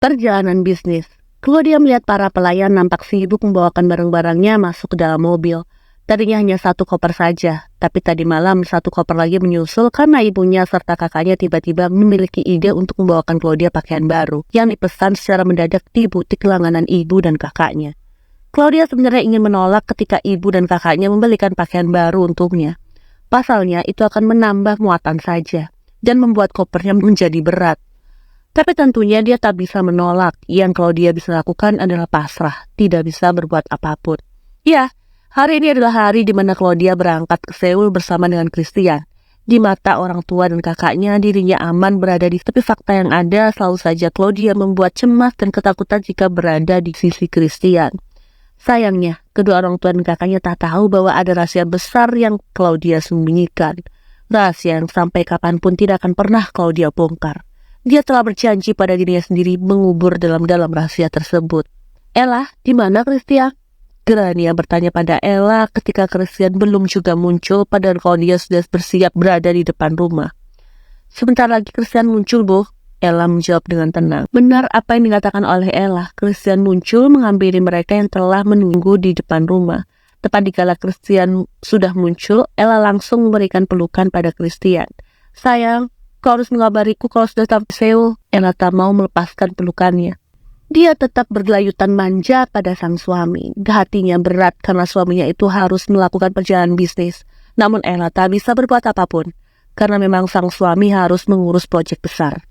Perjalanan bisnis. Claudia melihat para pelayan nampak sibuk membawakan barang-barangnya masuk ke dalam mobil. Tadinya hanya satu koper saja, tapi tadi malam satu koper lagi menyusul karena ibunya serta kakaknya tiba-tiba memiliki ide untuk membawakan Claudia pakaian baru yang dipesan secara mendadak di butik langganan ibu dan kakaknya. Claudia sebenarnya ingin menolak ketika ibu dan kakaknya membelikan pakaian baru untuknya. Pasalnya itu akan menambah muatan saja dan membuat kopernya menjadi berat. Tapi tentunya dia tak bisa menolak. Yang Claudia bisa lakukan adalah pasrah, tidak bisa berbuat apapun. Ya, hari ini adalah hari di mana Claudia berangkat ke Seoul bersama dengan Christian. Di mata orang tua dan kakaknya, dirinya aman berada di tepi fakta yang ada. Selalu saja Claudia membuat cemas dan ketakutan jika berada di sisi Christian. Sayangnya, kedua orang tua dan kakaknya tak tahu bahwa ada rahasia besar yang Claudia sembunyikan. Rahasia yang sampai kapanpun tidak akan pernah Claudia bongkar. Dia telah berjanji pada dirinya sendiri mengubur dalam-dalam rahasia tersebut. Ella, di mana Christian? Grania bertanya pada Ella ketika Christian belum juga muncul padahal Claudia sudah bersiap berada di depan rumah. Sebentar lagi Christian muncul, Bu. Ella menjawab dengan tenang. Benar apa yang dikatakan oleh Ella. Christian muncul menghampiri mereka yang telah menunggu di depan rumah. Tepat dikala Christian sudah muncul, Ella langsung memberikan pelukan pada Christian. Sayang, kau harus mengabariku kalau sudah sampai Seoul. Ella tak mau melepaskan pelukannya. Dia tetap bergelayutan manja pada sang suami. Hatinya berat karena suaminya itu harus melakukan perjalanan bisnis. Namun Ella tak bisa berbuat apapun, karena memang sang suami harus mengurus proyek besar.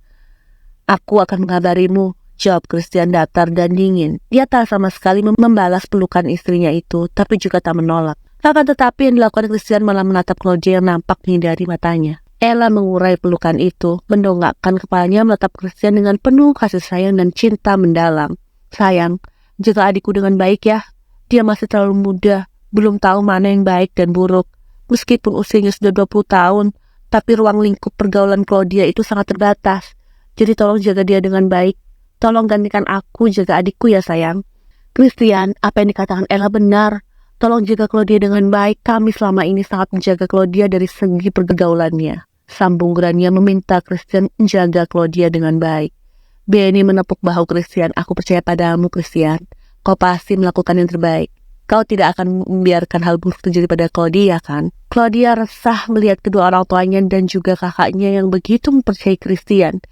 Aku akan mengabarimu, jawab Christian datar dan dingin. Dia tak sama sekali membalas pelukan istrinya itu, tapi juga tak menolak. Akan tetapi yang dilakukan Christian malah menatap Claudia yang nampak menghindari matanya. Ella mengurai pelukan itu, mendongakkan kepalanya menatap Christian dengan penuh kasih sayang dan cinta mendalam. Sayang, jaga adikku dengan baik ya. Dia masih terlalu muda, belum tahu mana yang baik dan buruk. Meskipun usianya sudah 20 tahun, tapi ruang lingkup pergaulan Claudia itu sangat terbatas. Jadi tolong jaga dia dengan baik. Tolong gantikan aku jaga adikku ya sayang. Christian, apa yang dikatakan Ella benar. Tolong jaga Claudia dengan baik. Kami selama ini sangat menjaga Claudia dari segi pergaulannya. Sambung Grania meminta Christian menjaga Claudia dengan baik. Benny menepuk bahu Christian. Aku percaya padamu Christian. Kau pasti melakukan yang terbaik. Kau tidak akan membiarkan hal buruk terjadi pada Claudia kan? Claudia resah melihat kedua orang tuanya dan juga kakaknya yang begitu mempercayai Christian.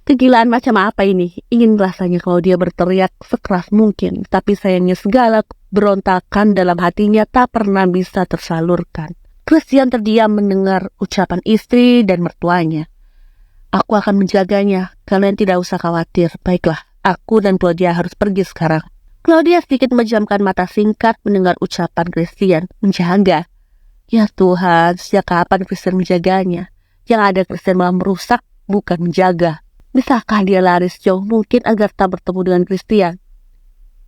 Kegilaan macam apa ini? Ingin rasanya Claudia berteriak sekeras mungkin, tapi sayangnya segala berontakan dalam hatinya tak pernah bisa tersalurkan. Christian terdiam mendengar ucapan istri dan mertuanya. Aku akan menjaganya, kalian tidak usah khawatir. Baiklah, aku dan Claudia harus pergi sekarang. Claudia sedikit menjamkan mata singkat mendengar ucapan Christian. Menjaga? Ya Tuhan, sejak kapan Christian menjaganya? Yang ada Christian malah merusak, bukan menjaga. Bisakah dia lari sejauh mungkin agar tak bertemu dengan Christian?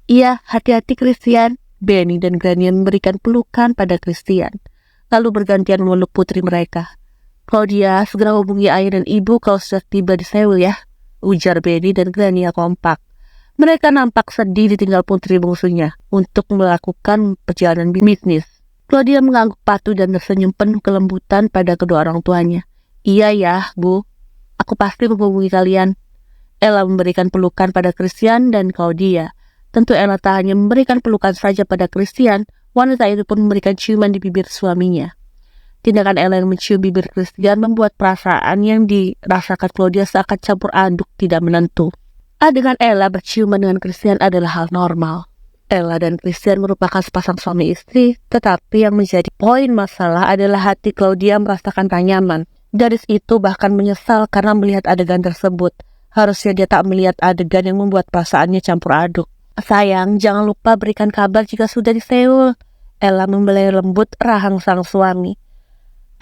Iya, hati-hati Christian. Benny dan Grania memberikan pelukan pada Christian, lalu bergantian memeluk putri mereka. Claudia, segera hubungi ayah dan ibu kalau sudah tiba di Seoul ya, ujar Benny dan Grania kompak. Mereka nampak sedih ditinggal putri bungsunya untuk melakukan perjalanan bisnis. Claudia mengangguk patuh dan tersenyum penuh kelembutan pada kedua orang tuanya. Iya ya, Bu. Aku pasti menghubungi kalian. Ella memberikan pelukan pada Christian dan Claudia. Tentu Ella tak hanya memberikan pelukan saja pada Christian, wanita itu pun memberikan ciuman di bibir suaminya. Tindakan Ella yang mencium bibir Christian membuat perasaan yang dirasakan Claudia seakan campur aduk tidak menentu. Adegan Ella berciuman dengan Christian adalah hal normal. Ella dan Christian merupakan sepasang suami istri, tetapi yang menjadi poin masalah adalah hati Claudia merasakan tak nyaman. Gadis itu bahkan menyesal karena melihat adegan tersebut. Harusnya dia tak melihat adegan yang membuat perasaannya campur aduk. Sayang, jangan lupa berikan kabar jika sudah di Seoul. Ella membelai lembut rahang sang suami.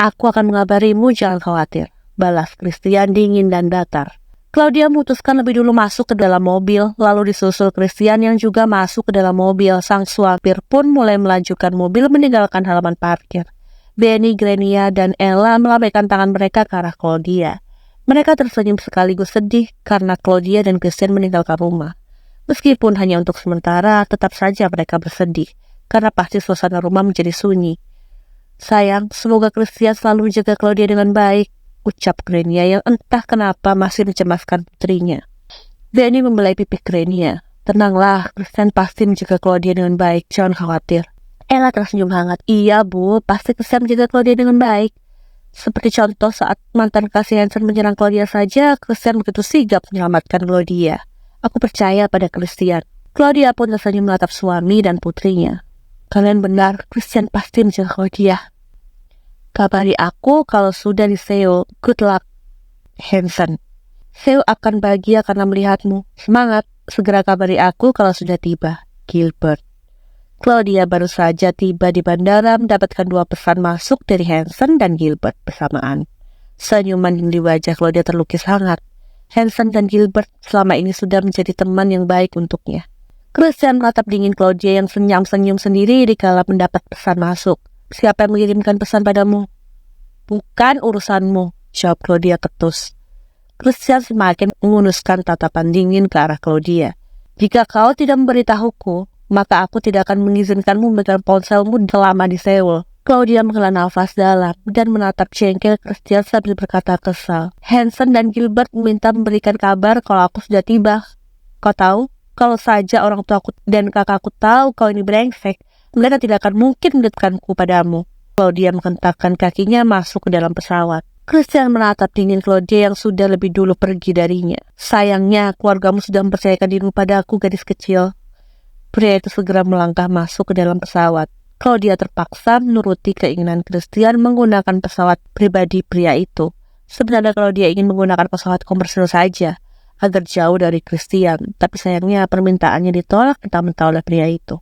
Aku akan mengabarimu, jangan khawatir, balas Christian dingin dan datar. Claudia memutuskan lebih dulu masuk ke dalam mobil, lalu disusul Christian yang juga masuk ke dalam mobil. Sang supir pun mulai melajukan mobil meninggalkan halaman parkir. Benny, Grania, dan Ella melambaikan tangan mereka ke arah Claudia. Mereka tersenyum sekaligus sedih karena Claudia dan Christian meninggalkan rumah. Meskipun hanya untuk sementara, tetap saja mereka bersedih, karena pasti suasana rumah menjadi sunyi. Sayang, semoga Christian selalu menjaga Claudia dengan baik, ucap Grania yang entah kenapa masih mencemaskan putrinya. Benny membelai pipi kerennya. Tenanglah, Christian pasti menjaga Claudia dengan baik, jangan khawatir. Ella tersenyum hangat. Iya bu, pasti Christian menjaga Claudia dengan baik. Seperti contoh saat mantan kasih Hansen menyerang Claudia saja, Christian begitu sigap menyelamatkan Claudia. Aku percaya pada Christian. Claudia pun tersenyum menatap suami dan putrinya. Kalian benar, Christian pasti menjaga Claudia. Kabari aku kalau sudah di Seoul. Good luck, Hansen. Seoul akan bahagia karena melihatmu. Semangat, segera kabari aku kalau sudah tiba. Gilbert. Claudia baru saja tiba di bandara mendapatkan 2 pesan masuk dari Hansen dan Gilbert bersamaan. Senyuman di wajah Claudia terlukis hangat. Hansen dan Gilbert selama ini sudah menjadi teman yang baik untuknya. Christian menatap dingin Claudia yang senyum-senyum sendiri dikala mendapat pesan masuk. Siapa yang mengirimkan pesan padamu? Bukan urusanmu, jawab Claudia ketus. Christian semakin mengunuskan tatapan dingin ke arah Claudia. Jika kau tidak memberitahuku, maka aku tidak akan mengizinkanmu memegang ponselmu selama di Seoul. Claudia menghela nafas dalam dan menatap jengkel Christian sambil berkata kesal. Hansen dan Gilbert meminta memberikan kabar kalau aku sudah tiba. Kau tahu, kalau saja orang tuaku dan kakakku tahu kau ini brengsek, mereka tidak akan mungkin mendekatkanku padamu. Claudia menghentakkan kakinya masuk ke dalam pesawat. Christian menatap dingin Claudia yang sudah lebih dulu pergi darinya. Sayangnya, keluargamu sudah mempercayakan dirimu padaku, gadis kecil. Pria itu segera melangkah masuk ke dalam pesawat. Claudia terpaksa menuruti keinginan Christian menggunakan pesawat pribadi pria itu. Sebenarnya Claudia ingin menggunakan pesawat komersil saja, agar jauh dari Christian. Tapi sayangnya permintaannya ditolak mentah-mentah oleh pria itu.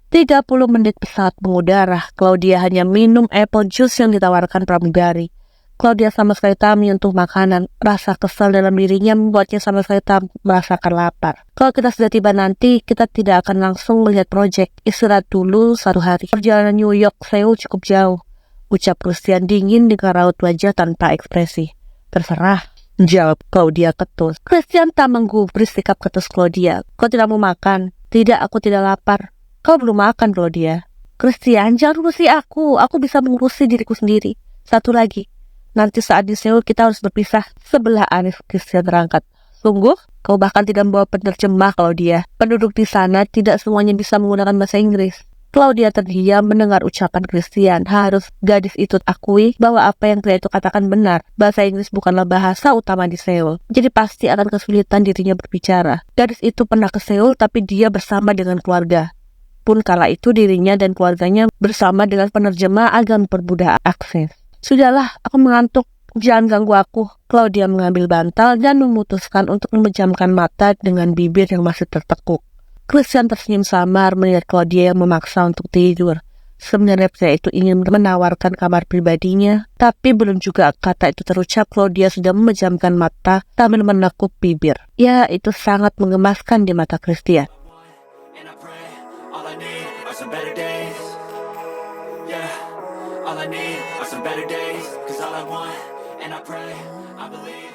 30 menit pesawat mengudara, Claudia hanya minum apple juice yang ditawarkan pramugari. Claudia sama sekali tak menyentuh makanan. Rasa kesal dalam dirinya membuatnya sama sekali tak merasakan lapar. Kalau kita sudah tiba nanti, kita tidak akan langsung melihat proyek. Istirahat dulu 1 hari. Perjalanan New York Seoul cukup jauh, ucap Christian dingin dengan raut wajah tanpa ekspresi. Terserah, jawab Claudia ketus. Christian tak menggubris sikap ketus Claudia. Kau tidak mau makan? Tidak, aku tidak lapar. Kau belum makan, Claudia. Christian, jangan urusi aku. Aku bisa mengurusi diriku sendiri. Satu lagi. Nanti saat di Seoul kita harus berpisah. Sebelah alis Christian terangkat. Sungguh? Kau bahkan tidak membawa penerjemah, Claudia. Penduduk di sana tidak semuanya bisa menggunakan bahasa Inggris. Claudia terdiam mendengar ucapan Christian. Harus gadis itu akui bahwa apa yang pria itu katakan benar. Bahasa Inggris bukanlah bahasa utama di Seoul. Jadi pasti akan kesulitan dirinya berbicara. Gadis itu pernah ke Seoul tapi dia bersama dengan keluarga. Pun kala itu dirinya dan keluarganya bersama dengan penerjemah agar mempermudah akses. Sudahlah, aku mengantuk. Jangan ganggu aku. Claudia mengambil bantal dan memutuskan untuk memejamkan mata dengan bibir yang masih tertekuk. Christian tersenyum samar melihat Claudia yang memaksa untuk tidur. Sebenarnya pria itu ingin menawarkan kamar pribadinya, tapi belum juga kata itu terucap, Claudia sudah memejamkan mata sambil menekuk bibir. Ya, itu sangat menggemaskan di mata Christian. All I need are some better days, 'cause all I want, and I pray, I believe